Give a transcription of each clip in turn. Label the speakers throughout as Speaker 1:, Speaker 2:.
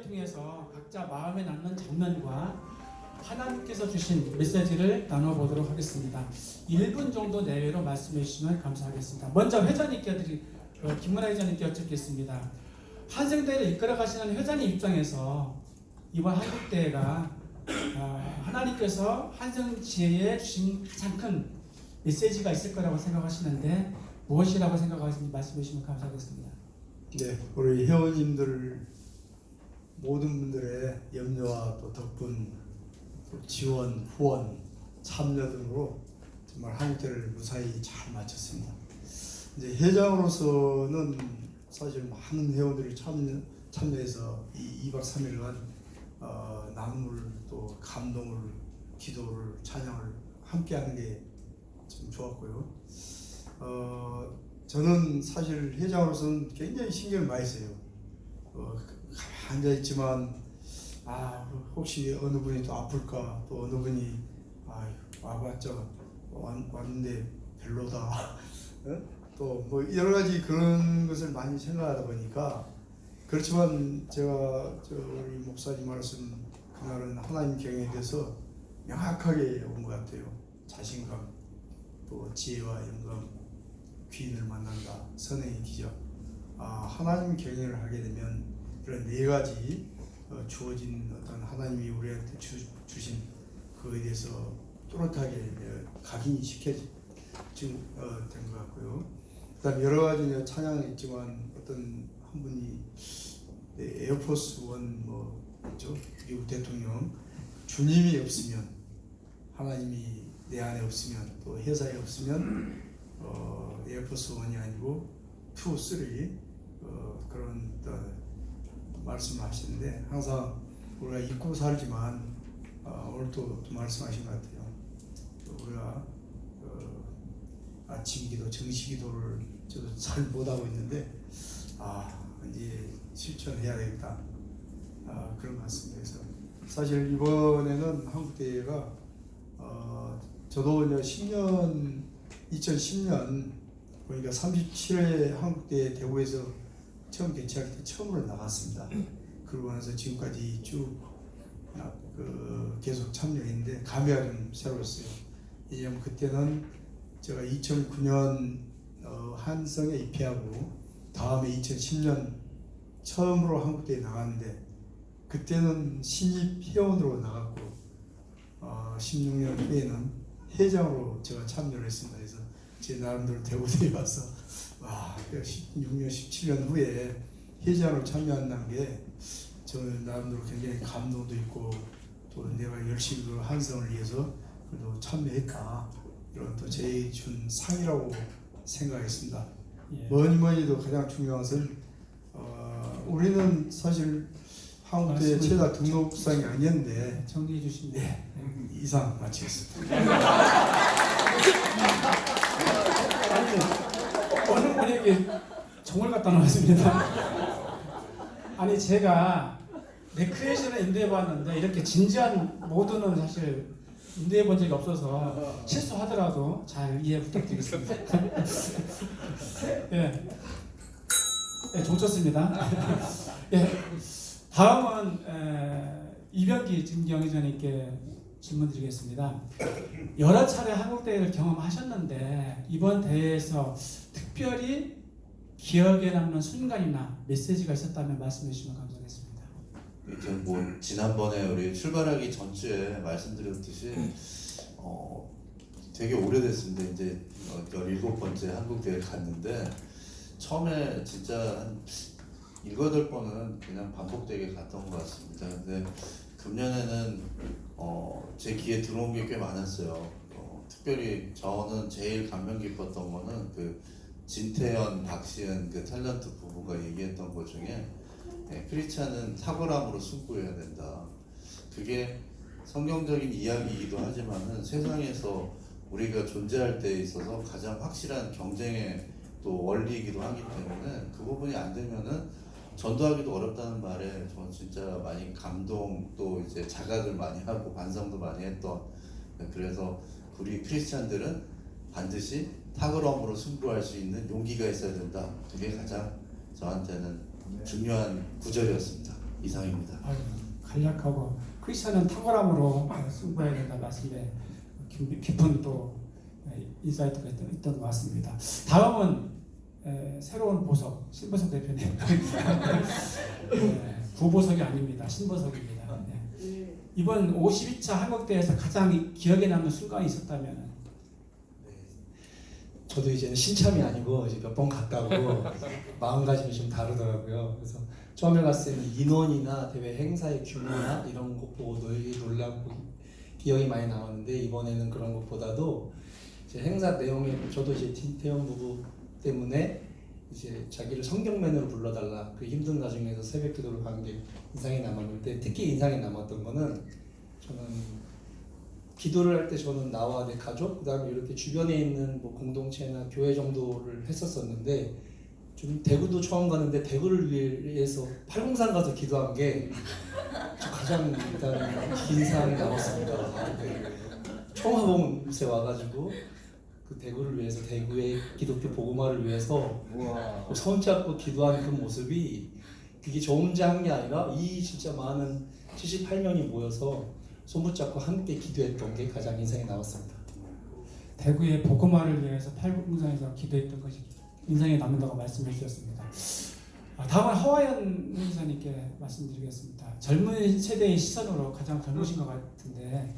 Speaker 1: 통해서 각자 마음에 남는 장면과 하나님께서 주신 메시지를 나눠보도록 하겠습니다. 1분 정도 내외로 말씀해 주시면 감사하겠습니다. 먼저 회장님께 김문하 회장님께 여쭙겠습니다. 한생대회를 이끌어 가시는 회장님 입장에서 이번 한국대회가 하나님께서 한성지혜에 주신 가장 큰 메시지가 있을 거라고 생각하시는데 무엇이라고 생각하시는지 말씀해 주시면 감사하겠습니다.
Speaker 2: 네, 우리 회원님들 모든 분들의 염려와 또 덕분, 또 지원, 후원, 참여 등으로 정말 한국대회를 무사히 잘 마쳤습니다. 이제 회장으로서는 사실 많은 회원들이 참여해서 이 2박 3일간 나눔을 또 감동을, 기도를, 찬양을 함께하는 게 좀 좋았고요. 저는 사실 회장으로서는 굉장히 신경을 많이 써요. 가만히 앉아있지만 혹시 어느 분이 또 아플까, 또 어느 분이 와봤자 왔는데 별로다 또 뭐 여러 가지 그런 것을 많이 생각하다 보니까, 그렇지만 제가 우리 목사님 말씀 그날은 하나님 경영에 대해서 명확하게 온 것 같아요. 자신감, 또 지혜와 영감, 귀인을 만난다, 선행의 기적. 하나님 경영을 하게 되면 이런 네 가지 주어진 어떤 하나님이 우리한테 주신 그거에 대해서 또렷하게 각인이 시켜진 된 것 같고요. 그다음 여러 가지 찬양이 있지만 어떤 한 분이 에어포스 원 있죠, 미국 대통령, 주님이 없으면, 하나님이 내 안에 없으면, 또 회사에 없으면 에어포스 원이 아니고 2, 3 그런 말씀을 하시는데, 항상 우리가 잊고 살지만 오늘 또 말씀하신 것 같아요. 우리가 아침 기도, 정시 기도를 저도 잘 못하고 있는데 이제 실천해야 되겠다, 그런 것 같습니다. 그래서 사실 이번에는 한국대회가 저도 2010년 그러니까 37회 한국대회 대구에서 처음 개최할 때 처음으로 나갔습니다. 그러고 나서 지금까지 쭉 계속 참여했는데 감회가 좀 새로웠어요. 왜냐하면 그때는 제가 2009년 한성에 입회하고 다음에 2010년 처음으로 한국대회에 나갔는데, 그때는 신입 회원으로 나갔고 16년 후에는 회장으로 제가 참여를 했습니다. 그래서 제 나름대로 대구대에 와서 16년, 17년 후에 회장으로 참여한다는 게 저는 나름대로 굉장히 감동도 있고, 또 내가 열심히 그 한성을 위해서 그래도 참여했다, 이런 또 제 준 상이라고 생각했습니다.
Speaker 1: 예.
Speaker 2: 뭐니도 가장 중요한 것은 우리는 사실 한국대회 최다 등록상이 아니었는데
Speaker 1: 정리해 주시면
Speaker 2: 이상 마치겠습니다.
Speaker 1: 어느 분에게 종을 갖다 놓았습니다. 아니, 제가 레크레이션을 인도해 봤는데 이렇게 진지한 모드는 사실 인도해 본 적이 없어서 실수하더라도 잘 이해 부탁드리겠습니다. 예, 종 쳤습니다. 예, 다음은 이병기 김경희전님께 질문드리겠습니다. 여러 차례 한국대회를 경험하셨는데 이번 대회에서 특별히 기억에 남는 순간이나 메시지가 있었다면 말씀해 주시면 감사하겠습니다.
Speaker 3: 이제 지난번에 우리 출발하기 전주에 말씀드렸듯이 되게 오래됐습니다. 이제 17번째 한국대회 갔는데, 처음에 진짜 한 7, 8번은 그냥 반복되게 갔던 것 같습니다. 근데 금년에는 제 귀에 들어온 게 꽤 많았어요. 특별히 저는 제일 감명 깊었던 거는 그 진태현, 박시은 그 탤런트 부부가 얘기했던 것 중에 크리스찬은 탁월함으로 승부해야 된다. 그게 성경적인 이야기이기도 하지만은 세상에서 우리가 존재할 때 있어서 가장 확실한 경쟁의 또 원리이기도 하기 때문에, 그 부분이 안 되면은 전도하기도 어렵다는 말에 저는 진짜 많이 감동, 또 이제 자각을 많이 하고 반성도 많이 했던, 그래서 우리 크리스찬들은 반드시 탁월함으로 승부할 수 있는 용기가 있어야 된다. 그게 가장 저한테는 중요한 구절이었습니다. 이상입니다.
Speaker 1: 아유, 간략하고 크리스천은 탁월함으로 승부해야 된다 말씀에 깊은 또 인사이트가 있던 것 같습니다. 다음은 새로운 보석 신보석 대표님. 구보석이 아닙니다. 신보석입니다. 네. 이번 52차 한국대회에서 가장 기억에 남는 순간이 있었다면?
Speaker 4: 저도 이제는 신참이 아니고 이제 몇 번 갔다고 마음가짐이 좀 다르더라고요. 그래서 처음에 갔을 때는 인원이나 대회 행사의 규모나 이런 것 보고 놀라고 기억이 많이 남았는데, 이번에는 그런 것보다도 이제 행사 내용에 저도 이제 김태형 부부 때문에 이제 자기를 성경맨으로 불러달라, 그 힘든 나중에서 새벽기도를 간 게 인상이 남았는데, 특히 인상이 남았던 거는 저는 기도를 할 때 저는 나와 내 가족, 그다음에 이렇게 주변에 있는 뭐 공동체나 교회 정도를 했었었는데, 좀 대구도 처음 가는데 대구를 위해서 팔공산 가서 기도한 게 저 가장 일단 인상이 남았습니다. 처음 와본 곳에 와가지고 그 대구를 위해서, 대구의 기독교 복음화를 위해서 손잡고 기도하는 그 모습이, 그게 저 혼자 한 게 아니라 이 진짜 많은 78명이 모여서 손붙잡고 함께 기도했던 게 가장 인상이 남았습니다.
Speaker 1: 대구의 복음화를 위해서 팔공산에서 기도했던 것이 인상에 남는다고 말씀해 주셨습니다. 다음은 허화연 목사님께 말씀드리겠습니다. 젊은 세대의 시선으로 가장 젊으신 것 같은데,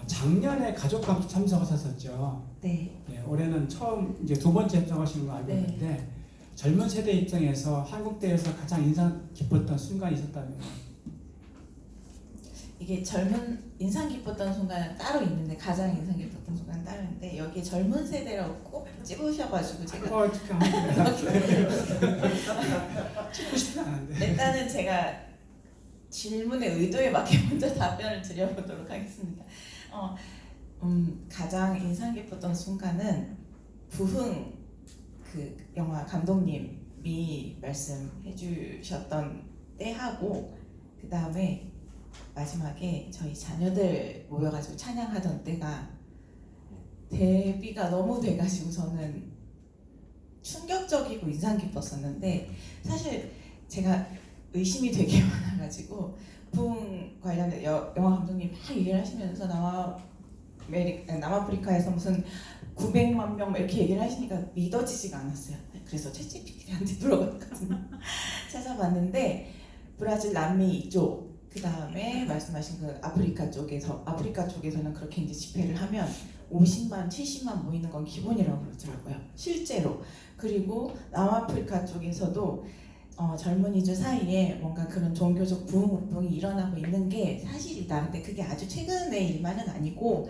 Speaker 1: 작년에 가족과 참석하셨었죠.
Speaker 5: 네.
Speaker 1: 올해는 처음 이제 두 번째 참석하시는 거 알고
Speaker 5: 네.
Speaker 1: 있는데, 젊은 세대 입장에서 한국대에서 가장 인상 깊었던 순간이 있었다면?
Speaker 5: 이게 인상 깊었던 순간은 따로 있는데, 가장 인상 깊었던 순간은 따로 있는데, 여기에 젊은 세대라고 꼭 집으셔가지고 제가
Speaker 1: 어떻게 하면 찍고 싶지 않은데.
Speaker 5: 일단은 제가 질문의 의도에 맞게 먼저 답변을 드려보도록 하겠습니다. 가장 인상 깊었던 순간은 부흥 그 영화 감독님이 말씀해 주셨던 때하고, 그 다음에 마지막에 저희 자녀들 모여가지고 찬양하던 때가 데뷔가 너무 돼가지고 저는 충격적이고 인상 깊었었는데, 사실 제가 의심이 되게 많아가지고 부흥 관련된 영화 감독님 막 얘기를 하시면서 남아프리카에서 무슨 900만 명 이렇게 얘기를 하시니까 믿어지지가 않았어요. 그래서 챗GPT한테 물어봤거든요. 찾아봤는데 브라질 남미 이쪽, 그 다음에 말씀하신 그 아프리카 쪽에서는 그렇게 이제 집회를 하면 50만, 70만 모이는 건 기본이라고 그러더라고요. 실제로. 그리고 남아프리카 쪽에서도 젊은이들 사이에 뭔가 그런 종교적 부흥 운동이 일어나고 있는 게 사실이다. 근데 그게 아주 최근의 일만은 아니고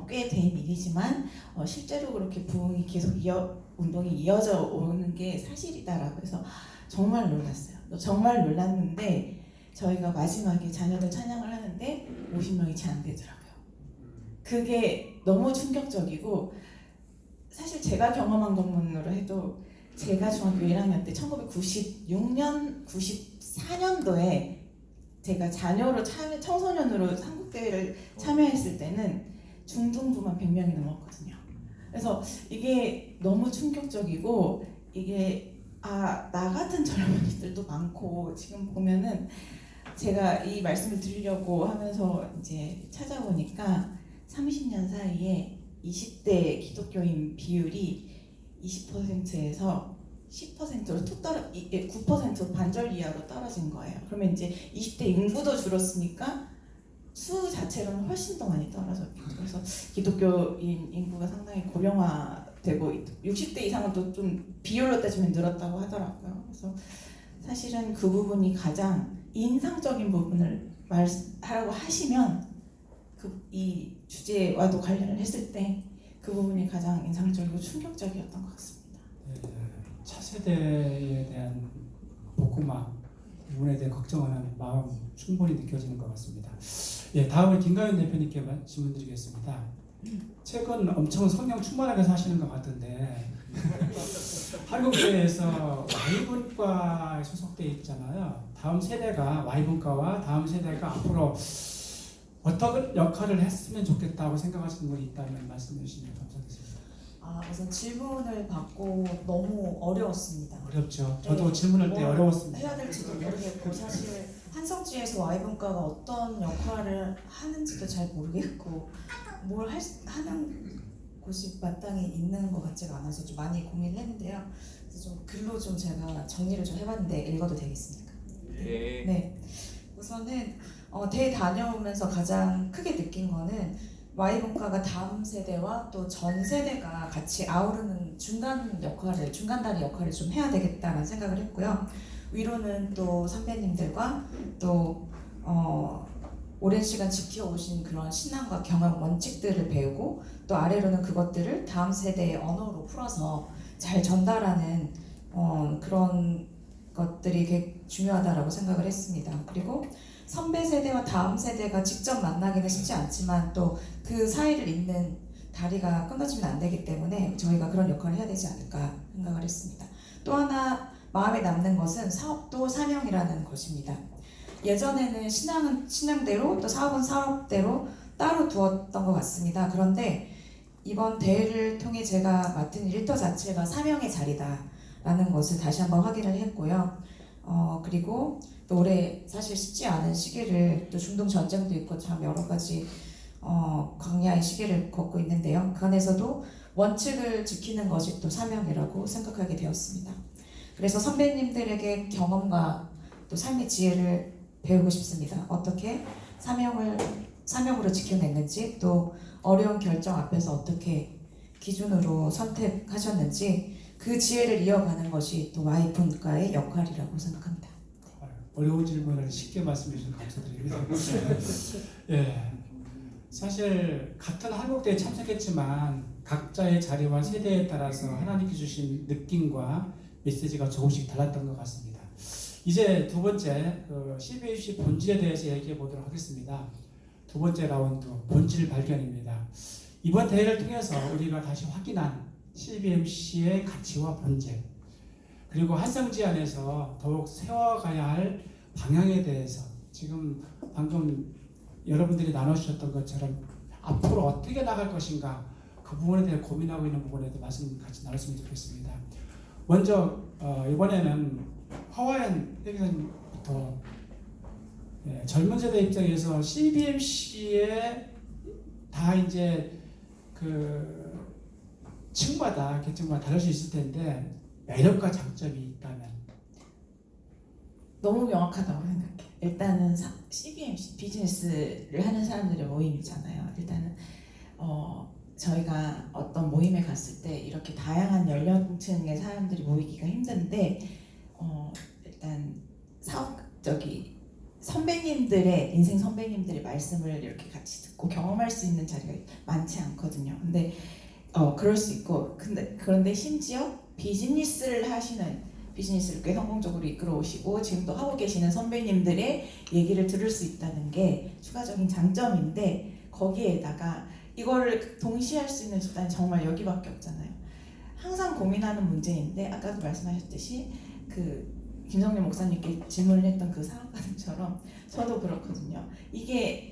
Speaker 5: 꽤 된 일이지만 실제로 그렇게 부흥이 계속 운동이 이어져 오는 게 사실이다라고 해서 정말 놀랐어요. 정말 놀랐는데, 저희가 마지막에 자녀들 찬양을 하는데 50명이 채 안 되더라고요. 그게 너무 충격적이고, 사실 제가 경험한 것만으로 해도 제가 중학교 1학년 때 1996년, 94년도에 제가 자녀로 청소년으로 한국대회를 참여했을 때는 중등부만 100명이 넘었거든요. 그래서 이게 너무 충격적이고, 이게 나 같은 젊은이들도 많고, 지금 보면은 제가 이 말씀을 드리려고 하면서 이제 찾아보니까 30년 사이에 20대 기독교인 비율이 20%에서 10%로 9% 반절 이하로 떨어진 거예요. 그러면 이제 20대 인구도 줄었으니까 수 자체로는 훨씬 더 많이 떨어졌겠죠. 그래서 기독교인 인구가 상당히 고령화되고 60대 이상은 또 좀 비율로 따지면 늘었다고 하더라고요. 그래서 사실은 그 부분이 가장 인상적인 부분을 말하라고 하시면, 이 주제와도 관련을 했을 때 그 부분이 가장 인상적이고 충격적이었던 것 같습니다.
Speaker 1: 차세대에 대한 복음화 부분에 대해 걱정하는 마음 충분히 느껴지는 것 같습니다. 다음은 김가연 대표님께 질문드리겠습니다. 최근 엄청 성령 충만하게 사시는 것 같은데 한국대에서 Y분과에 소속돼 있잖아요. 다음 세대가 Y분과와 다음 세대가 앞으로 어떤 역할을 했으면 좋겠다고 생각하시는 분이 있다면 말씀해 주시면 감사하겠습니다.
Speaker 6: 우선 질문을 받고 너무 어려웠습니다.
Speaker 1: 어렵죠. 저도
Speaker 6: 네.
Speaker 1: 질문할 때
Speaker 6: 뭘
Speaker 1: 어려웠습니다.
Speaker 6: 해야 될지도 모르겠고 사실 한성지에서 Y분과가 어떤 역할을 하는지도 잘 모르겠고 뭘 하는 곳이 마땅히 있는 것 같지가 않아서 좀 많이 고민을 했는데요. 그래서 좀 글로 좀 제가 정리를 좀 해봤는데 읽어도 되겠습니까? 네. 우선은 대회 다녀오면서 가장 크게 느낀 거는 Y분과가 다음 세대와 또 전 세대가 같이 아우르는 중간다리 역할을 좀 해야 되겠다라는 생각을 했고요. 위로는 또 선배님들과 또 오랜 시간 지켜오신 그런 신앙과 경험 원칙들을 배우고 또 아래로는 그것들을 다음 세대의 언어로 풀어서 잘 전달하는 그런 것들이 되게 중요하다라고 생각을 했습니다. 그리고 선배 세대와 다음 세대가 직접 만나기는 쉽지 않지만 또 그 사이를 잇는 다리가 끊어지면 안 되기 때문에 저희가 그런 역할을 해야 되지 않을까 생각을 했습니다. 또 하나 마음에 남는 것은 사업도 사명이라는 것입니다. 예전에는 신앙은 신앙대로 또 사업은 사업대로 따로 두었던 것 같습니다. 그런데 이번 대회를 통해 제가 맡은 일터 자체가 사명의 자리다라는 것을 다시 한번 확인을 했고요. 그리고 또 올해 사실 쉽지 않은 시기를 또 중동 전쟁도 있고 참 여러 가지 광야의 시기를 걷고 있는데요. 그 안에서도 원칙을 지키는 것이 또 사명이라고 생각하게 되었습니다. 그래서 선배님들에게 경험과 또 삶의 지혜를 배우고 싶습니다. 어떻게 사명으로 지켜냈는지 또 어려운 결정 앞에서 어떻게 기준으로 선택하셨는지 그 지혜를 이어가는 것이 또 Y분과의 역할이라고 생각합니다.
Speaker 1: 어려운 질문을 쉽게 말씀해 주셔서 감사드립니다. 예, 사실 같은 한국대회에 참석했지만 각자의 자리와 세대에 따라서 하나님께 주신 느낌과 메시지가 조금씩 달랐던 것 같습니다. 이제 두 번째 CBMC 본질에 대해서 얘기해 보도록 하겠습니다. 두 번째 라운드 본질 발견입니다. 이번 대회를 통해서 우리가 다시 확인한 CBMC의 가치와 본질, 그리고 한성지 안에서 더욱 세워가야 할 방향에 대해서 지금 방금 여러분들이 나누셨던 것처럼 앞으로 어떻게 나갈 것인가 그 부분에 대해 고민하고 있는 부분에 대해 말씀 같이 나눴으면 좋겠습니다. 먼저 이번에는 허화연 회장님부터 젊은 세대 입장에서 CBMC에 다 이제 그 층마다 계층마다 다를 수 있을 텐데 매력과 장점이 있다면
Speaker 5: 너무 명확하다고 생각해. 일단은 CBMC 비즈니스를 하는 사람들의 모임이잖아요. 일단은 저희가 어떤 모임에 갔을 때 이렇게 다양한 연령층의 사람들이 모이기가 힘든데 일단 선배님들의 인생 선배님들의 말씀을 이렇게 같이 듣고 경험할 수 있는 자리가 많지 않거든요. 근데 그럴 수 있고 그런데 심지어 비즈니스를 꽤 성공적으로 이끌어 오시고 지금도 하고 계시는 선배님들의 얘기를 들을 수 있다는 게 추가적인 장점인데 거기에다가 이거를 동시에 할 수 있는 집단이 정말 여기밖에 없잖아요. 항상 고민하는 문제인데 아까도 말씀하셨듯이 그 김성렬 목사님께 질문을 했던 그 사업가들처럼 저도 그렇거든요. 이게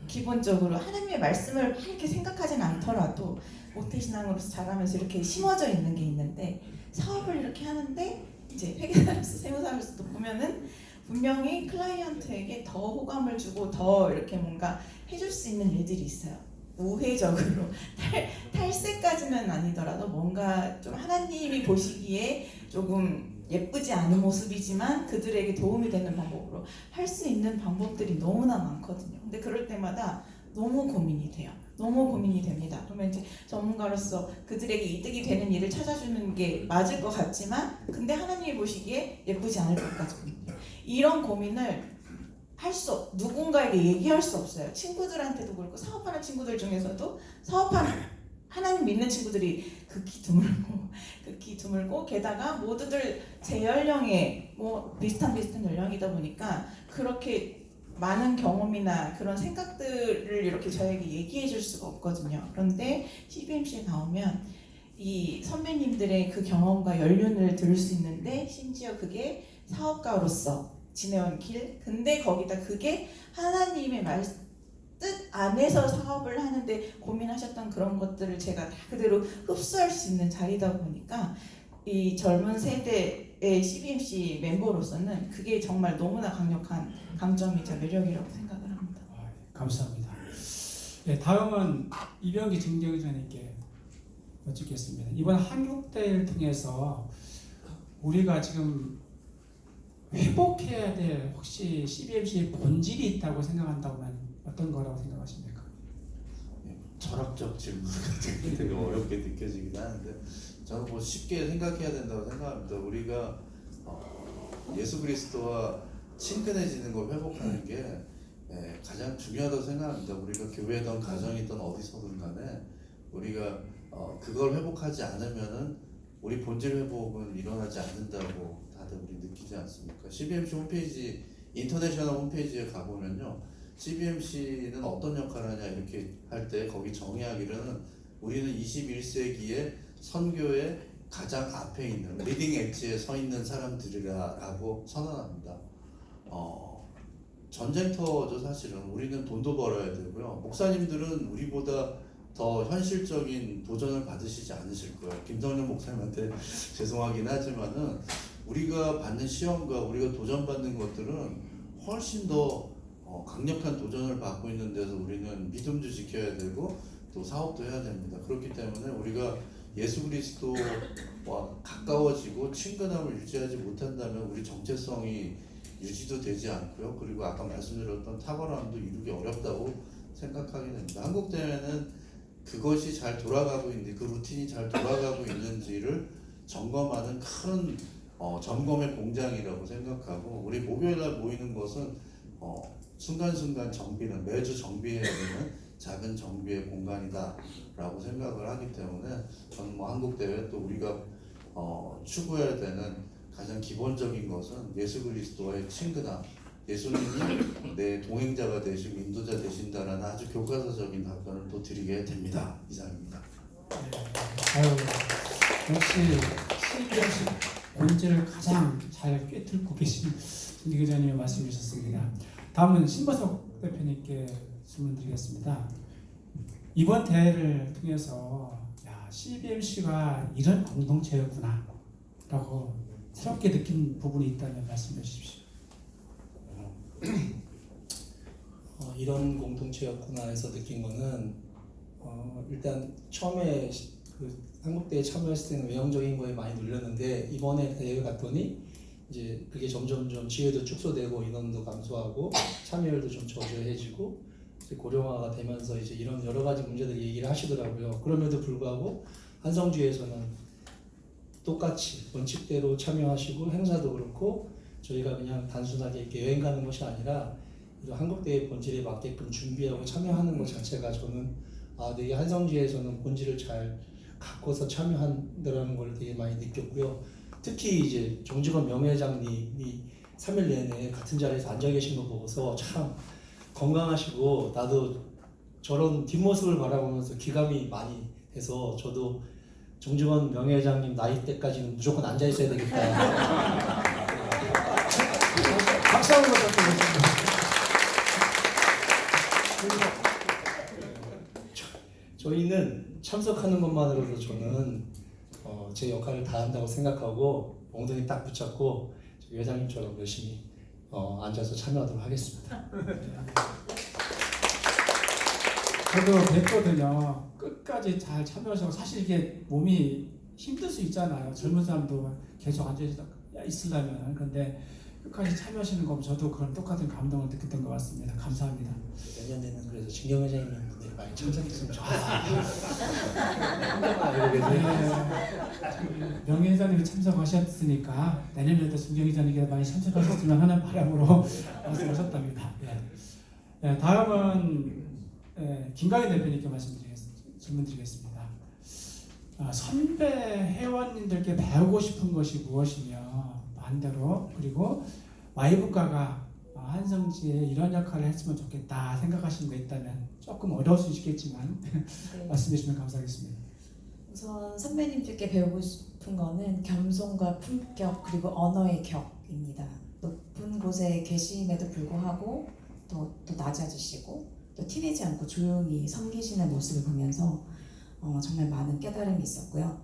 Speaker 5: 기본적으로 하나님의 말씀을 이렇게 생각하진 않더라도 모태신앙으로서 자라면서 이렇게 심어져 있는 게 있는데 사업을 이렇게 하는데 이제 회계사로서 세무사로서도 보면은 분명히 클라이언트에게 더 호감을 주고 더 이렇게 뭔가 해줄 수 있는 일들이 있어요. 우회적으로 탈세까지는 아니더라도 뭔가 좀 하나님이 보시기에 조금 예쁘지 않은 모습이지만 그들에게 도움이 되는 방법으로 할 수 있는 방법들이 너무나 많거든요. 근데 그럴 때마다 너무 고민이 돼요. 너무 고민이 됩니다. 그러면 이제 전문가로서 그들에게 이득이 되는 일을 찾아주는 게 맞을 것 같지만 근데 하나님이 보시기에 예쁘지 않을 것 같거든요. 이런 고민을 누군가에게 얘기할 수 없어요. 친구들한테도 그렇고 사업하는 친구들 중에서도 하나님 믿는 친구들이 극히 드물고 게다가 모두들 제 연령에 비슷한 연령이다 보니까 그렇게 많은 경험이나 그런 생각들을 이렇게 저에게 얘기해 줄 수가 없거든요. 그런데 CBMC에 나오면 이 선배님들의 그 경험과 연륜을 들을 수 있는데 심지어 그게 사업가로서 지내온 길, 근데 거기다 그게 하나님의 뜻 안에서 사업을 하는데 고민하셨던 그런 것들을 제가 다 그대로 흡수할 수 있는 자리다 보니까 이 젊은 세대의 CBMC 멤버로서는 그게 정말 너무나 강력한 강점이자 매력이라고 생각을 합니다.
Speaker 1: 감사합니다. 네, 다음은 이병기 증경위원님께 여쭙겠습니다. 이번 한국대회를 통해서 우리가 지금 회복해야 될 혹시 CBMC의 본질이 있다고 생각한다면 어떤 거라고 생각하십니까?
Speaker 3: 철학적 질문 같은 게 되게 어렵게 느껴지긴 하는데 저는 뭐 쉽게 생각해야 된다고 생각합니다. 우리가 예수 그리스도와 친근해지는 걸 회복하는 게 가장 중요하다고 생각합니다. 우리가 교회든 가정이든 어디서든 간에 우리가 그걸 회복하지 않으면은 우리 본질 회복은 일어나지 않는다고 다들 우리 느끼지 않습니까? CBMC 홈페이지 인터내셔널 홈페이지에 가보면요, CBMC는 어떤 역할을 하냐 이렇게 할 때 거기 정의하기로는 우리는 21세기의 선교의 가장 앞에 있는 리딩 엣지에 서 있는 사람들이라고 선언합니다. 전쟁터죠. 사실은 우리는 돈도 벌어야 되고요. 목사님들은 우리보다 더 현실적인 도전을 받으시지 않으실 거예요. 김성령 목사님한테 죄송하긴 하지만은 우리가 받는 시험과 우리가 도전받는 것들은 훨씬 더 강력한 도전을 받고 있는 데서 우리는 믿음도 지켜야 되고 또 사업도 해야 됩니다. 그렇기 때문에 우리가 예수 그리스도와 가까워지고 친근함을 유지하지 못한다면 우리 정체성이 유지도 되지 않고요. 그리고 아까 말씀드렸던 탁월함도 이루기 어렵다고 생각하게 됩니다. 한국대회는 그것이 잘 돌아가고 있는지, 그 루틴이 잘 돌아가고 있는지를 점검하는 큰 점검의 공장이라고 생각하고, 우리 목요일날 모이는 것은 순간순간 정비는 매주 정비해야 되는 작은 정비의 공간이다라고 생각을 하기 때문에 저는 뭐 한국대회 또 우리가 추구해야 되는 가장 기본적인 것은 예수 그리스도와의 친근함, 예수님이 내 동행자가 되시고 인도자 되신다라는 아주 교과서적인 답변을 또 드리게 됩니다. 이상입니다.
Speaker 1: 아유, 역시 CBMC 본질을 가장 잘 꿰뚫고 계신 김 기자님의 말씀 주셨습니다. 다음은 신보석 대표님께 질문 드리겠습니다. 이번 대회를 통해서 CBMC가 이런 공동체였구나 라고 새롭게 느낀 부분이 있다면 말씀해 주십시오.
Speaker 4: 이런 공동체였구나 해서 느낀 거는 일단 처음에 그 한국대회 참여했을 때는 외형적인 거에 많이 눌렸는데 이번에 대회 갔더니 이제 그게 점점 지혜도 축소되고 인원도 감소하고 참여율도 좀 저조해지고 이제 고령화가 되면서 이제 이런 여러 가지 문제들 얘기를 하시더라고요. 그럼에도 불구하고 한성주에서는 똑같이 원칙대로 참여하시고 행사도 그렇고 저희가 그냥 단순하게 이렇게 여행 가는 것이 아니라 이런 한국대회 본질에 맞게끔 준비하고 참여하는 것 자체가 저는 되게 한성지에서는 본질을 잘 갖고서 참여한다는 걸 되게 많이 느꼈고요. 특히 이제 정직원 명예회장님이 3일 내내 같은 자리에서 앉아 계신 거 보고서 참 건강하시고 나도 저런 뒷모습을 바라보면서 기감이 많이 돼서 저도 정직원 명예회장님 나이 때까지는 무조건 앉아 있어야 되겠다. 박수 한번 부탁드리겠습니다. 저희는 참석하는 것만으로도 저는 제 역할을 다 한다고 생각하고 엉덩이 딱 붙잡고 회장님처럼 열심히 앉아서 참여하도록 하겠습니다.
Speaker 1: 저도 뵙거든요. 끝까지 잘 참여하셔서 사실 이게 몸이 힘들 수 있잖아요. 젊은 사람도 계속 앉아 있으려면. 근데 끝까지 참여하시는 거 저도 그런 똑같은 감동을 느꼈던 것 같습니다. 감사합니다.
Speaker 4: 내년에는 그래서 진경 회장님 분들이 많이 참석했으면 좋겠습니다.
Speaker 1: 명예회장님이 참석하셨으니까 내년에도 진경 회장님께 많이 참석하셨으면 하는 바람으로 말씀하셨답니다. 다음은 김강희 대표님께 질문 드리겠습니다. 선배 회원님들께 배우고 싶은 것이 무엇이며 반대로 그리고 와이브과가 한성지에 이런 역할을 했으면 좋겠다 생각하시는 거 있다면 조금 어려울 수 있겠지만 말씀해 주시면 감사하겠습니다.
Speaker 6: 우선 선배님들께 배우고 싶은 거는 겸손과 품격 그리고 언어의 격입니다. 높은 곳에 계심에도 불구하고 또 낮아지시고 또 티내지 않고 조용히 섬기시는 모습을 보면서 정말 많은 깨달음이 있었고요.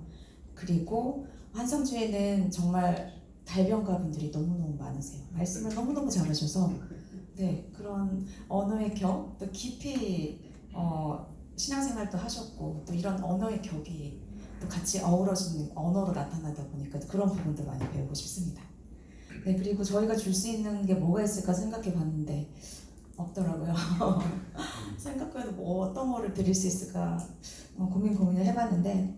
Speaker 6: 그리고 한성주에는 정말 달변가 분들이 너무너무 많으세요. 말씀을 너무너무 잘하셔서 네, 그런 언어의 격, 또 깊이 신앙생활도 하셨고 또 이런 언어의 격이 또 같이 어우러지는 언어로 나타나다 보니까 그런 부분도 많이 배우고 싶습니다. 네, 그리고 저희가 줄 수 있는 게 뭐가 있을까 생각해 봤는데 없더라고요. 생각해도 뭐 어떤 거를 드릴 수 있을까 고민을 해봤는데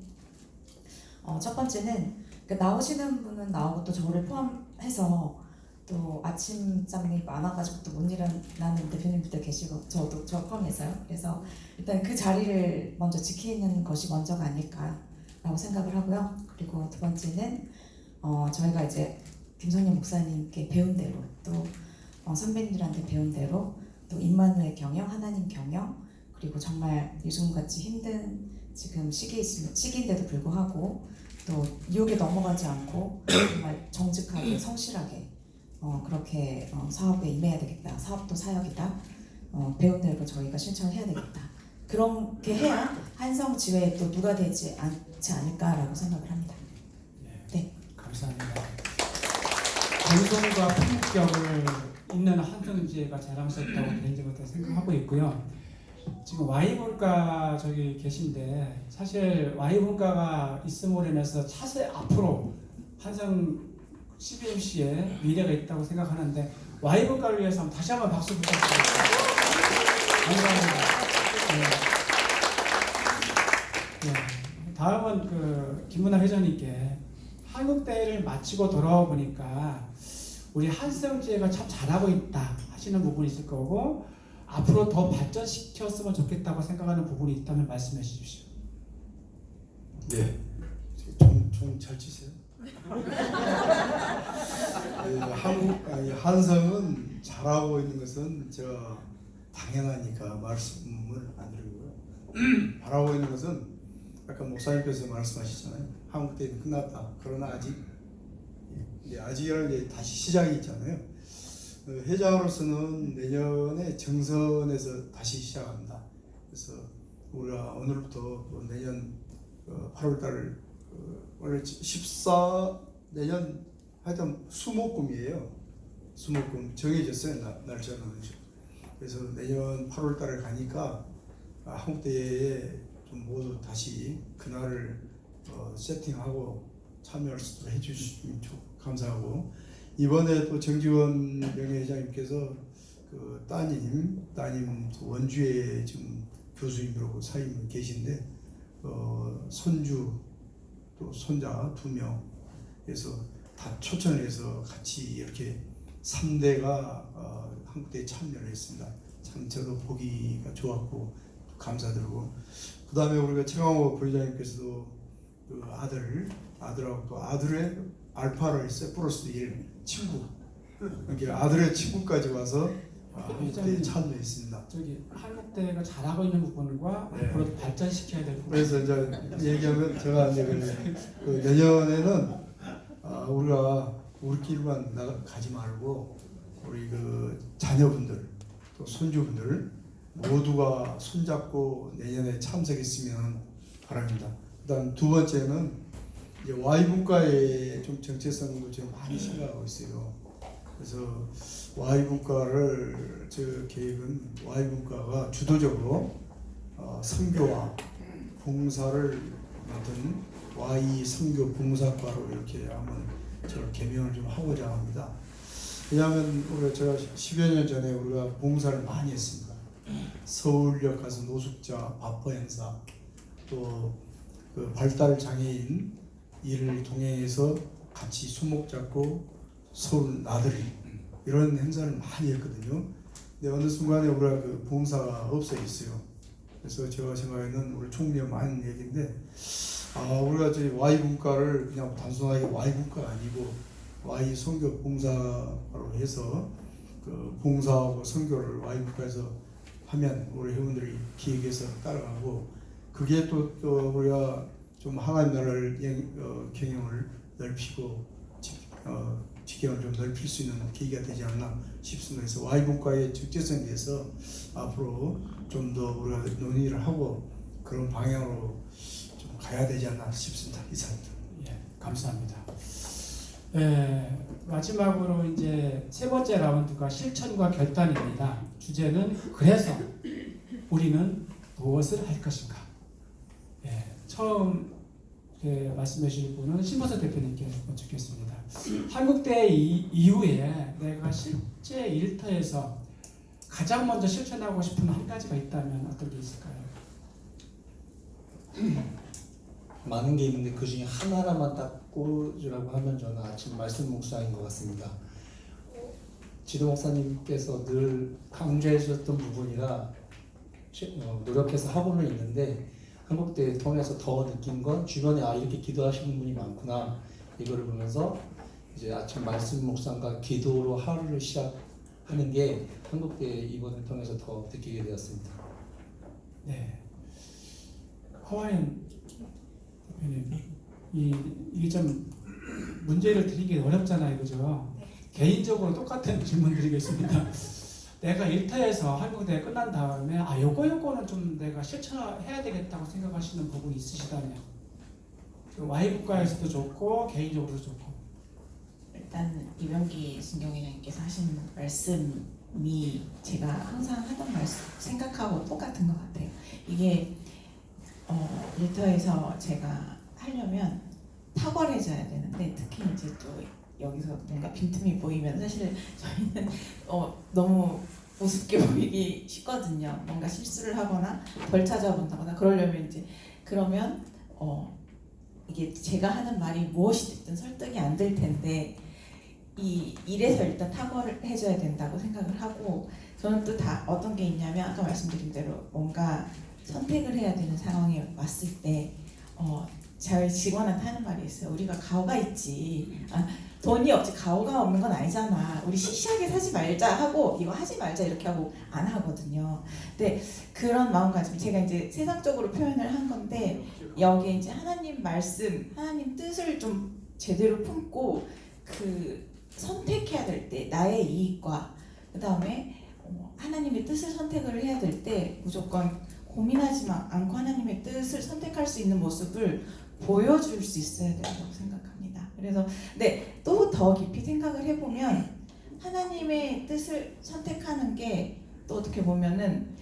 Speaker 6: 첫 번째는 나오시는 분은 나오고 또 저를 포함해서 또 아침잠이 많아가지고 또 못 일어나는 대표님들도 계시고 저 포함해서요. 그래서 일단 그 자리를 먼저 지키는 것이 먼저가 아닐까라고 생각을 하고요. 그리고 두 번째는 저희가 이제 김성년 목사님께 배운 대로 또 선배님들한테 배운 대로 또 임마누엘 경영, 하나님 경영 그리고 정말 요즘같이 힘든 지금 시기인데도 불구하고 또 유혹에 넘어가지 않고 정말 정직하게 성실하게 그렇게 사업에 임해야 되겠다. 사업도 사역이다. 배운 대로 저희가 실천을 해야 되겠다. 그렇게 해야 한성지회에 또 누가 되지 않지 않을까라고 생각을 합니다. 네.
Speaker 1: 감사합니다. 전통과 품격을 있는 한성지회가 자랑스럽다고 개인적으로 생각하고 있고요. 지금 Y문과 저기 계신데 사실 Y문과가 있음으로 인해서 차세 앞으로 한성 CBMC에 미래가 있다고 생각하는데 Y문과를 위해서 다시 한번 박수 부탁드립니다. 감사합니다. 네. 다음은 그 김문아 회장님께 한국대회를 마치고 돌아와 보니까 우리 한성지회가 참 잘하고 있다 하시는 부분이 있을 거고 앞으로 더 발전시켰으면 좋겠다고 생각하는 부분이 있다면 말씀해 주십시오.
Speaker 2: 네, 좀 잘 치세요. 한성은 잘하고 있는 것은 제가 당연하니까 말씀을 안 드리고요. 바라고 있는 것은 아까 목사님께서 말씀하셨잖아요. 한국대회는 끝났다. 그러나 아직이라는 게 다시 시작이 있잖아요. 회장으로서는 내년에 정선에서 다시 시작합니다. 그래서 우리가 오늘부터 내년 8월달 원래 14 내년 하여튼 수목금이에요. 수목금 정해졌어요. 날짜는. 그래서 내년 8월달에 가니까 한국대회에 좀 모두 다시 그날을 세팅하고 참여할 수 있도록 해주시면 감사하고 이번에 또 정지원 명예회장님께서 그 따님 원주에 지금 교수님으로 사임 계신데 손주 또 손자 2명에서 다 초청을 해서 같이 이렇게 3대가 한국대에 참여를 했습니다. 참 저도 보기가 좋았고 감사드리고 그 다음에 우리가 최강호 부회장님께서도 그 아들하고 또 아들의 알파를 했어요. 플러스 1 친구 이렇게 아들의 친구까지 와서 한국대에 참여했습니다.
Speaker 1: 저기 한국대회가 잘하고 있는 부분과
Speaker 2: 네.
Speaker 1: 앞으로 발전시켜야 될 부분.
Speaker 2: 그래서 이제 얘기하면 제가 이제 그 내년에는 우리가 우리끼리만 가지 말고 우리 그 자녀분들 또 손주분들 모두가 손잡고 내년에 참석했으면 바랍니다. 그다음 두 번째는 이제 Y문과의 좀 정체성도 지금 많이 생각하고 있어요. 그래서 Y문과를 저 계획은 Y문과가 주도적으로 선교와 봉사를 맡은 Y 선교 봉사과로 이렇게 한번 저 개명을 좀 하고자 합니다. 왜냐하면 우리가 제가 10여 년 전에 우리가 봉사를 많이 했습니다. 서울역 가서 노숙자 바퍼 행사 또 그 발달 장애인 이를 동행해서 같이 수목 잡고 서울 나들이 이런 행사를 많이 했거든요. 근데 어느 순간에 우리가 그 봉사가 없어 있어요. 그래서 제가 생각에는 우리 총리가 많은 얘기인데 우리가 저희 Y문과를 그냥 단순하게 Y문과가 아니고 Y 선교 봉사로 해서 그 봉사하고 선교를 Y문과에서 하면 우리 회원들이 기획해서 따라가고 그게 또 우리가 좀 하나님 나라를 경영을 넓히고 지경을 좀 넓힐 수 있는 계기가 되지 않나 싶습니다. 그래서 Y분과의 적재성에 대해서 앞으로 좀 더 우리가 논의를 하고 그런 방향으로 좀 가야 되지 않나 싶습니다. 이상입니다.
Speaker 1: 예, 감사합니다. 마지막으로 이제 세 번째 라운드가 실천과 결단입니다. 주제는 그래서 우리는 무엇을 할 것인가. 처음 말씀해 주실 분은 신보석 대표님께 여쭙겠습니다. 한국대 이후에 내가 실제 일터에서 가장 먼저 실천하고 싶은 한 가지가 있다면 어떤 게 있을까요?
Speaker 4: 많은 게 있는데 그 중에 하나만 딱 꼽으라고 하면 저는 아침 말씀 묵상인 것 같습니다. 지도 목사님께서 늘 강조해 주셨던 부분이라 노력해서 하고는 있는데 한국대를 통해서 더 느낀 건 주변에 이렇게 기도하시는 분이 많구나 이거를 보면서 이제 아침 말씀 묵상과 기도로 하루를 시작하는 게 한국대 이번을 통해서 더 느끼게 되었습니다.
Speaker 1: 네. 허와연 대표님, 이게 좀 문제를 드리기 어렵잖아요, 그죠? 개인적으로 똑같은 질문 드리겠습니다. 내가 일터에서 한국대 끝난 다음에 요거는 좀 내가 실천해야 되겠다고 생각하시는 부분이 있으시다면 Y국가에서도 좋고 개인적으로도 좋고.
Speaker 5: 일단 이병기 신경위원님께서 하신 말씀이 제가 항상 하던 말씀 생각하고 똑같은 것 같아요. 이게 일터에서 제가 하려면 탁월해져야 되는데 특히 이제 또 여기서 뭔가 빈틈이 보이면 사실 저희는 너무 우습게 보이기 쉽거든요. 뭔가 실수를 하거나 덜 찾아본다거나 그러려면 그러면 이게 제가 하는 말이 무엇이 됐든 설득이 안 될 텐데 이래서 일단 탁월을 해줘야 된다고 생각을 하고 저는 또 다 어떤 게 있냐면 아까 말씀드린 대로 뭔가 선택을 해야 되는 상황에 왔을 때 저희 직원한테 하는 말이 있어요. 우리가 가오가 있지. 돈이 없지 가오가 없는 건 아니잖아. 우리 시시하게 사지 말자 하고 이거 하지 말자 이렇게 하고 안 하거든요. 근데 그런 마음가짐 제가 이제 세상적으로 표현을 한 건데 여기에 이제 하나님 말씀, 하나님 뜻을 좀 제대로 품고 선택해야 될 때 나의 이익과 그 다음에 하나님의 뜻을 선택을 해야 될 때 무조건 고민하지 않고 하나님의 뜻을 선택할 수 있는 모습을 보여줄 수 있어야 된다고 생각합니다. 그래서 또 더 깊이 생각을 해보면 하나님의 뜻을 선택하는 게 또 어떻게 보면은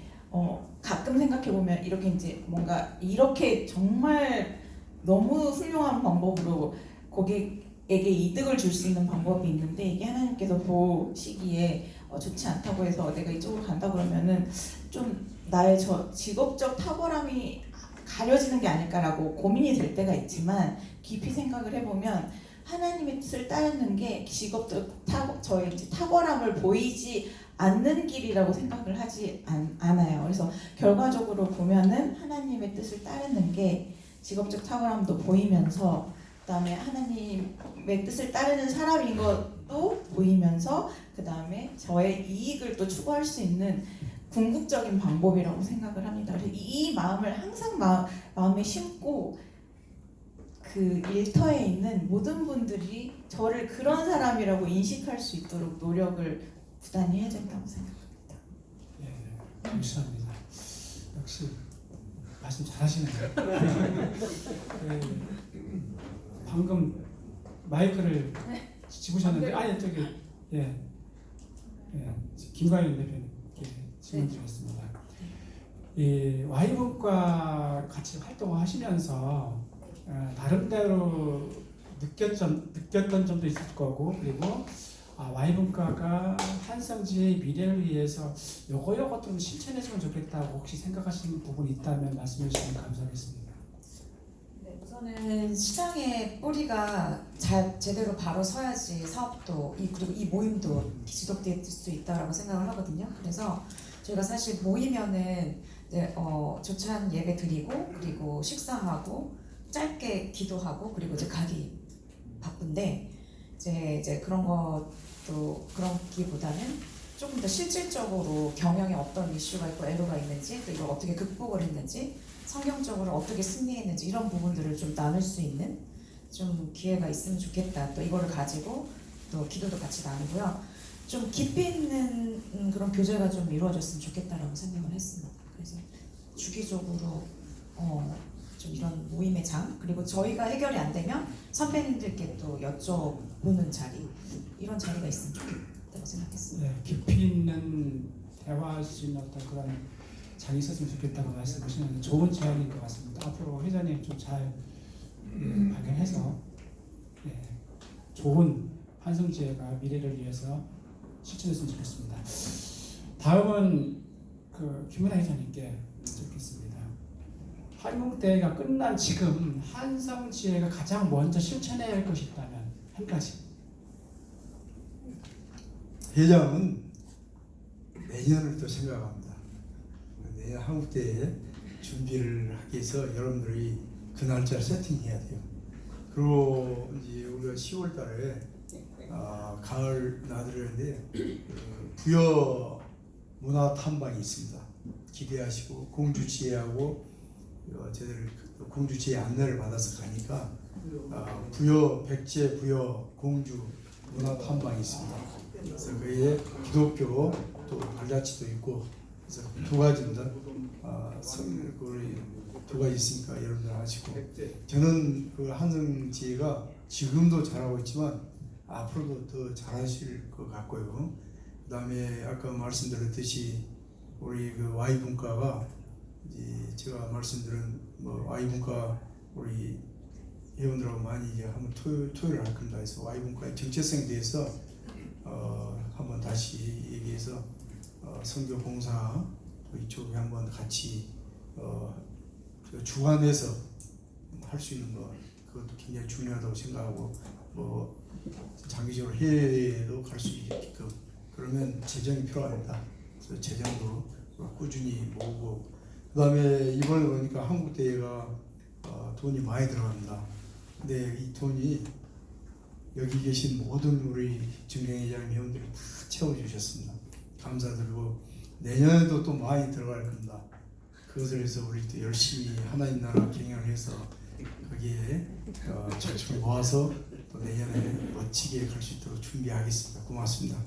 Speaker 5: 가끔 생각해 보면 이렇게 이제 뭔가 이렇게 정말 너무 훌륭한 방법으로 고객에게 이득을 줄 수 있는 방법이 있는데 이게 하나님께서 보시기에 좋지 않다고 해서 내가 이쪽으로 간다 그러면은 좀 나의 직업적 탁월함이 가려지는 게 아닐까라고 고민이 될 때가 있지만 깊이 생각을 해보면 하나님의 뜻을 따르는 게 직업적 저의 탁월함을 보이지 않는 길이라고 생각을 하지 않아요. 그래서 결과적으로 보면은 하나님의 뜻을 따르는 게 직업적 탁월함도 보이면서 그다음에 하나님의 뜻을 따르는 사람인 것도 보이면서 그다음에 저의 이익을 또 추구할 수 있는 궁극적인 방법이라고 생각을 합니다. 그래서 이 마음을 항상 마음에 심고 일터에 있는 모든 분들이 저를 그런 사람이라고 인식할 수 있도록 노력을 부단히 해야 된다고 생각합니다.
Speaker 1: 감사합니다. 역시 말씀 잘하시네요. 방금 마이크를 집으셨는데 김광현 대표님께 질문 드리겠습니다. Y분과 같이 활동을 하시면서 나름대로 느꼈던 점도 있을 거고 그리고 Y분과가 한성지의 미래를 위해서 요거 좀 실천했으면 좋겠다고 혹시 생각하시는 부분이 있다면 말씀해 주시면 감사하겠습니다.
Speaker 6: 네, 우선은 시장의 뿌리가 제대로 바로 서야지 사업도 그리고 이 모임도 지속될 수 있다라고 생각을 하거든요. 그래서 저희가 사실 모이면은 조찬 예배 드리고 그리고 식사하고 짧게 기도하고 그리고 이제 가기 바쁜데 이제 그런 것도 그런기보다는 조금 더 실질적으로 경영에 어떤 이슈가 있고 애로가 있는지 또 이걸 어떻게 극복을 했는지 성경적으로 어떻게 승리했는지 이런 부분들을 좀 나눌 수 있는 좀 기회가 있으면 좋겠다. 또 이거를 가지고 또 기도도 같이 나누고요. 좀 깊이 있는 그런 교제가 좀 이루어졌으면 좋겠다라고 생각을 했습니다. 그래서 주기적으로 좀 이런 모임의 장, 그리고 저희가 해결이 안 되면 선배님들께 또 여쭤보는 자리, 이런 자리가 있으면 좋겠다고 생각했습니다.
Speaker 1: 네, 깊이 있는 대화할 수 있는 어떤 그런 장이 있었으면 좋겠다고 말씀하시는 좋은 제안인 것 같습니다. 앞으로 회장님 좀 잘 반영해서 좋은 환승지혜가 미래를 위해서 실천했으면 좋겠습니다. 다음은 김은하 회장님께 여쭙겠습니다. 한국대회가 끝난 지금 한성지혜가 가장 먼저 실천해야 할 것이 있다면 한 가지.
Speaker 2: 회장은 내년을 또 생각합니다. 내년 한국대회 준비를 하기 위해서 여러분들이 그 날짜를 세팅해야 돼요. 그리고 이제 우리가 10월 달에 가을 나들이인데 부여 문화 탐방이 있습니다. 기대하시고 공주지혜하고 저희들 공주지혜 안내를 받아서 가니까 부여 백제 부여 공주 문화 탐방이 있습니다. 그래서 거기에 기독교 또 발자취도 있고 그래서 두 가지입니다. 두 가지 있으니까 여러분들 아시고 저는 그 한성지혜가 지금도 잘하고 있지만 앞으로도 더 잘하실 것 같고요. 그다음에 아까 말씀드렸듯이 우리 그 Y 분과가 이제 제가 말씀드린 Y 분과 우리 회원들하고 많이 이제 한번 토요일 할 겁니다. 그래서 Y 분과의 정체성에 대해서 한번 다시 얘기해서 선교 봉사 이쪽에 한번 같이 주관해서 할 수 있는 거 그것도 굉장히 중요하다고 생각하고 장기적으로 해외에도 갈 수 있게끔 그러면 재정이 필요합니다. 그래서 재정도 꾸준히 모으고 그다음에 이번에 보니까 한국 대회가 돈이 많이 들어갑니다. 근데 이 돈이 여기 계신 모든 우리 증경회장 회원들이 다 채워주셨습니다. 감사드리고 내년에도 또 많이 들어갈 겁니다. 그것을 해서 우리 또 열심히 하나님 나라 경영을 해서 거기에 잘 모아서 또 내년에 멋지게 갈 수 있도록 준비하겠습니다. 고맙습니다.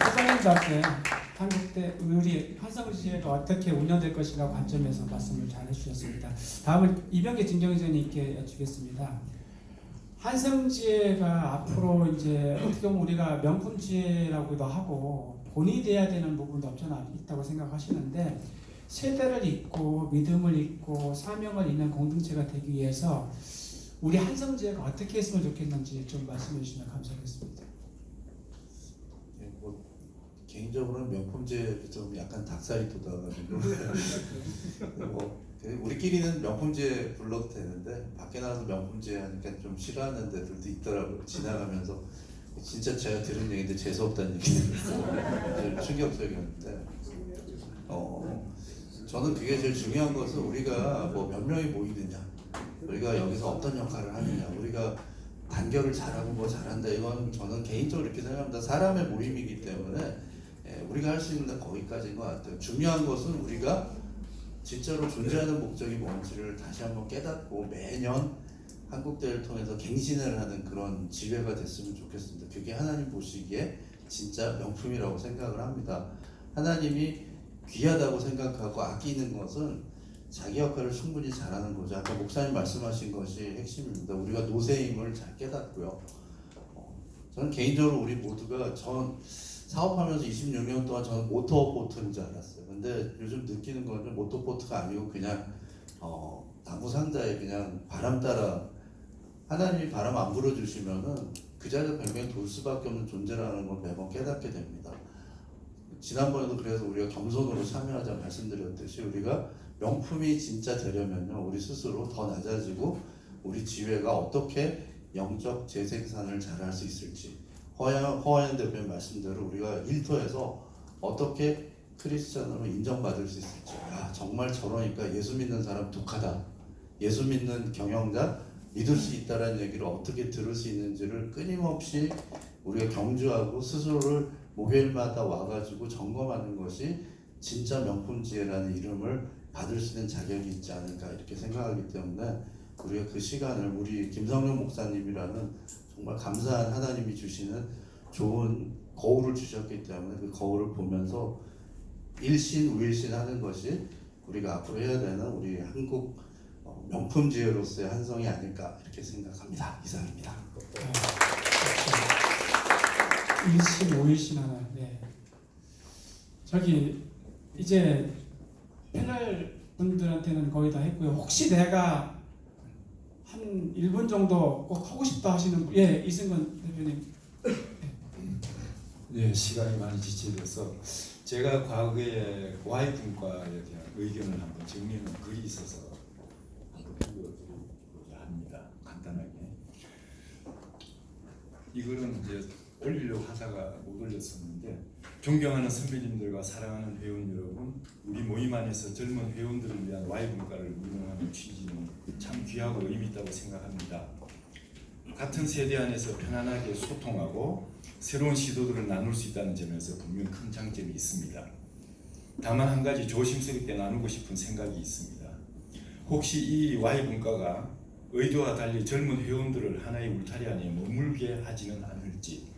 Speaker 1: 회장님들께 한국대 우리 한성지혜가 어떻게 운영될 것인가 관점에서 말씀을 잘 해주셨습니다. 다음은 이병기 진경회장님께 여쭙겠습니다. 한성지혜가 앞으로 이제 어떻게 보면 우리가 명품지혜라고도 하고 본이 돼야 되는 부분도 없잖아 있다고 생각하시는데 세대를 잇고 믿음을 잇고 사명을 잇는 공동체가 되기 위해서 우리 한성지혜가 어떻게 했으면 좋겠는지 좀 말씀해 주시면 감사하겠습니다.
Speaker 3: 개인적으로는 명품지혜 좀 약간 닭살이 돋아가지고 우리끼리는 명품지혜 불러도 되는데 밖에 나가서 명품지혜 하니까 좀 싫어하는 데들도 있더라고요. 지나가면서 진짜 제가 들은 얘기인데 재수없다는 얘기를 좀 충격적이었는데 저는 그게 제일 중요한 것은 우리가 몇 명이 모이느냐 우리가 여기서 어떤 역할을 하느냐 우리가 단결을 잘하고 잘한다 이건 저는 개인적으로 이렇게 생각합니다. 사람의 모임이기 때문에 우리가 할 수 있는 건 거기까지인 것 같아요. 중요한 것은 우리가 진짜로 존재하는 목적이 뭔지를 다시 한번 깨닫고 매년 한국대회를 통해서 갱신을 하는 그런 지회가 됐으면 좋겠습니다. 그게 하나님 보시기에 진짜 명품이라고 생각을 합니다. 하나님이 귀하다고 생각하고 아끼는 것은 자기 역할을 충분히 잘하는 거죠. 아까 목사님 말씀하신 것이 핵심입니다. 우리가 노세임을 잘 깨닫고요. 저는 개인적으로 우리 모두가 전 사업하면서 26년 동안 저는 모터보트인 줄 알았어요. 근데 요즘 느끼는 건 모터보트가 아니고 그냥 나무 상자에 그냥 바람 따라 하나님이 바람 안 불어주시면은 그 자리에 뱅뱅 돌 수밖에 없는 존재라는 걸 매번 깨닫게 됩니다. 지난번에도 그래서 우리가 겸손으로 참여하자 말씀드렸듯이 우리가 명품이 진짜 되려면요 우리 스스로 더 낮아지고 우리 지회가 어떻게 영적 재생산을 잘할 수 있을지 허연 대표님 말씀대로 우리가 일터에서 어떻게 크리스천으로 인정받을 수 있을지 정말 저러니까 예수 믿는 사람 독하다 예수 믿는 경영자 믿을 수 있다라는 얘기를 어떻게 들을 수 있는지를 끊임없이 우리가 경주하고 스스로를 목요일마다 와가지고 점검하는 것이 진짜 명품지혜라는 이름을 받을 수 있는 자격이 있지 않을까 이렇게 생각하기 때문에 우리가 그 시간을 우리 김성룡 목사님이라는 정말 감사한 하나님이 주시는 좋은 거울을 주셨기 때문에 그 거울을 보면서 일신 우일신 하는 것이 우리가 앞으로 해야 되는 우리 한국 명품 지혜로서의 한성이 아닐까 이렇게 생각합니다. 이상입니다.
Speaker 1: 일신 오일신 하나. 네. 저기 이제 패널 분들한테는 거의 다 했고요. 혹시 내가 한 1분 정도 꼭 하고 싶다 하시는 분, 예, 이승건 대표님.
Speaker 7: 네, 시간이 많이 지체돼서 제가 과거에 Y 분과에 대한 의견을 한번 정리하는 글이 있어서 한번 읽어드리고자 합니다. 간단하게. 이거는 이제 올리려고 하다가 못 올렸었는데, 존경하는 선배님들과 사랑하는 회원 여러분, 우리 모임 안에서 젊은 회원들을 위한 Y 분과를 운영하는 취지는 참 귀하고 의미 있다고 생각합니다. 같은 세대 안에서 편안하게 소통하고 새로운 시도들을 나눌 수 있다는 점에서 분명 큰 장점이 있습니다. 다만 한 가지 조심스럽게 나누고 싶은 생각이 있습니다. 혹시 이 Y 분과가 의도와 달리 젊은 회원들을 하나의 울타리 안에 머물게 하지는 않을지,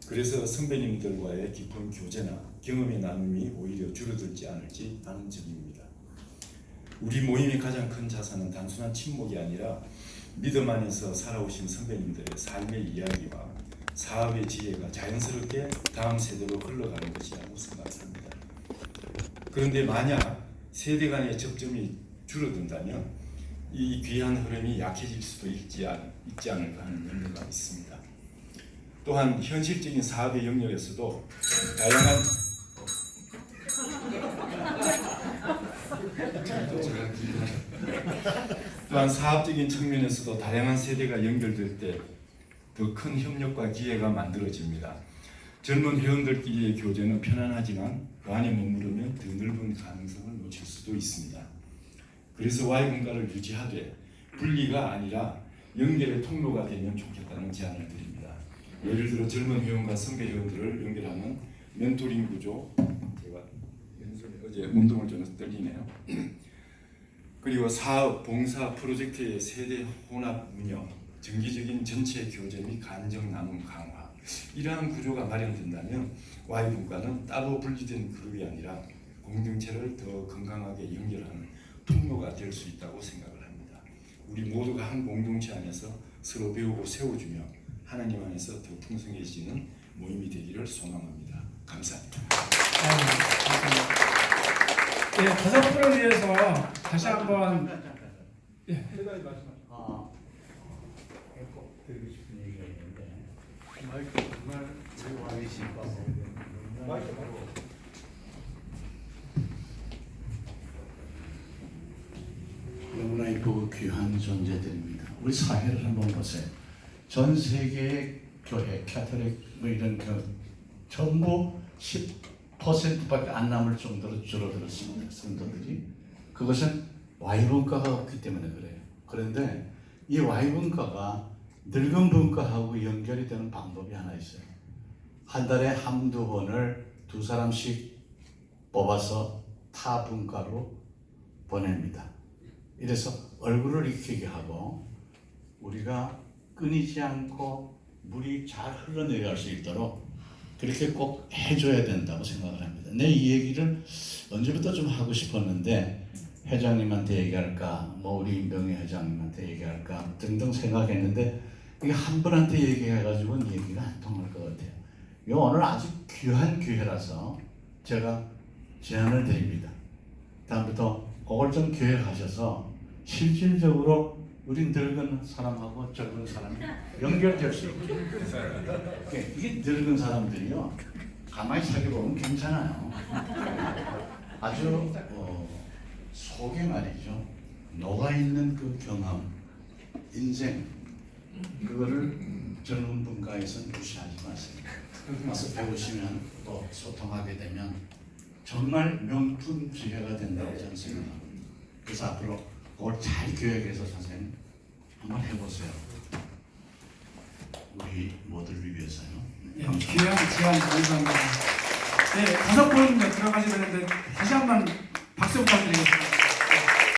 Speaker 7: 그래서 선배님들과의 깊은 교제나 경험의 나눔이 오히려 줄어들지 않을지 하는 점입니다. 우리 모임의 가장 큰 자산은 단순한 친목이 아니라 믿음 안에서 살아오신 선배님들의 삶의 이야기와 사업의 지혜가 자연스럽게 다음 세대로 흘러가는 것이라고 생각합니다. 그런데 만약 세대 간의 접점이 줄어든다면 이 귀한 흐름이 약해질 수도 있지 않을까 하는 염려가 있습니다. 또한 현실적인 사업의 영역에서도 사업적인 측면에서도 다양한 세대가 연결될 때 더 큰 협력과 기회가 만들어집니다. 젊은 회원들끼리의 교제는 편안하지만 그 안에 머무르면 더 넓은 가능성을 놓칠 수도 있습니다. 그래서 Y 분과를 유지하되 분리가 아니라 연결의 통로가 되면 좋겠다는 제안을 드립니다. 예를 들어 젊은 회원과 선배 회원들을 연결하는 멘토링 구조, 제가 어제 운동을 좀 떨리네요. 그리고 사업, 봉사, 프로젝트의 세대 혼합 운영, 정기적인 전체 교제 및 간정 나눔 강화, 이러한 구조가 마련된다면 Y 분과는 따로 분리된 그룹이 아니라 공동체를 더 건강하게 연결하는 통로가 될 수 있다고 생각을 합니다. 우리 모두가 한 공동체 안에서 서로 배우고 세워주며 하나님 안에서 더 풍성해지는 모임이 되기를 소망합니다. 감사합니다.
Speaker 1: 네, 다섯 분을 위해서 다시 한번 예.
Speaker 8: 꼭 드리고 싶은 얘기가 있는데 마이크 정말 많이 싶어서 마이크 바로 너무나 이쁘고 귀한 존재들입니다. 우리 사회를 한번 보세요. 전 세계의 교회, 캐톨릭 뭐 이런 전부 10%밖에 안 남을 정도로 줄어들었습니다. 성도들이. 그것은 Y 분과가 없기 때문에 그래요. 그런데 이 Y 분과가 늙은 분과하고 연결이 되는 방법이 하나 있어요. 한 달에 한두 번을 두 사람씩 뽑아서 타 분과로 보냅니다. 이래서 얼굴을 익히게 하고 우리가 끊이지 않고 물이 잘 흘러내려갈 수 있도록 그렇게 꼭 해줘야 된다고 생각을 합니다. 내 이 얘기를 언제부터 좀 하고 싶었는데 회장님한테 얘기할까, 뭐 우리 명예 회장님한테 얘기할까 등등 생각했는데 이게 한 분한테 얘기해가지고는 얘기가 안 통할 것 같아요. 이 오늘 아주 귀한 기회라서 제가 제안을 드립니다. 다음부터 그걸 좀 기획하셔서 실질적으로 우리 늙은 사람하고 젊은 사람이 연결될 수 있죠. 이게 늙은 사람들이요, 가만히 살펴보면 괜찮아요. 아주 속에 말이죠, 녹아있는 그 경험, 인생, 그거를 젊은 분과에서는 무시하지 마세요. 와서 배우시면 또 소통하게 되면 정말 명품 지혜가 된다고 저는 생각합니다. 그래서 앞으로 그걸 잘 기획해서 선생님 한번 해보세요. 우리 모두를 위해서요.
Speaker 1: 예, 귀한 제안 감사합니다. 네, 다섯 분 들어가시게 되는데 다시 한번 박수 부탁드리겠습니다.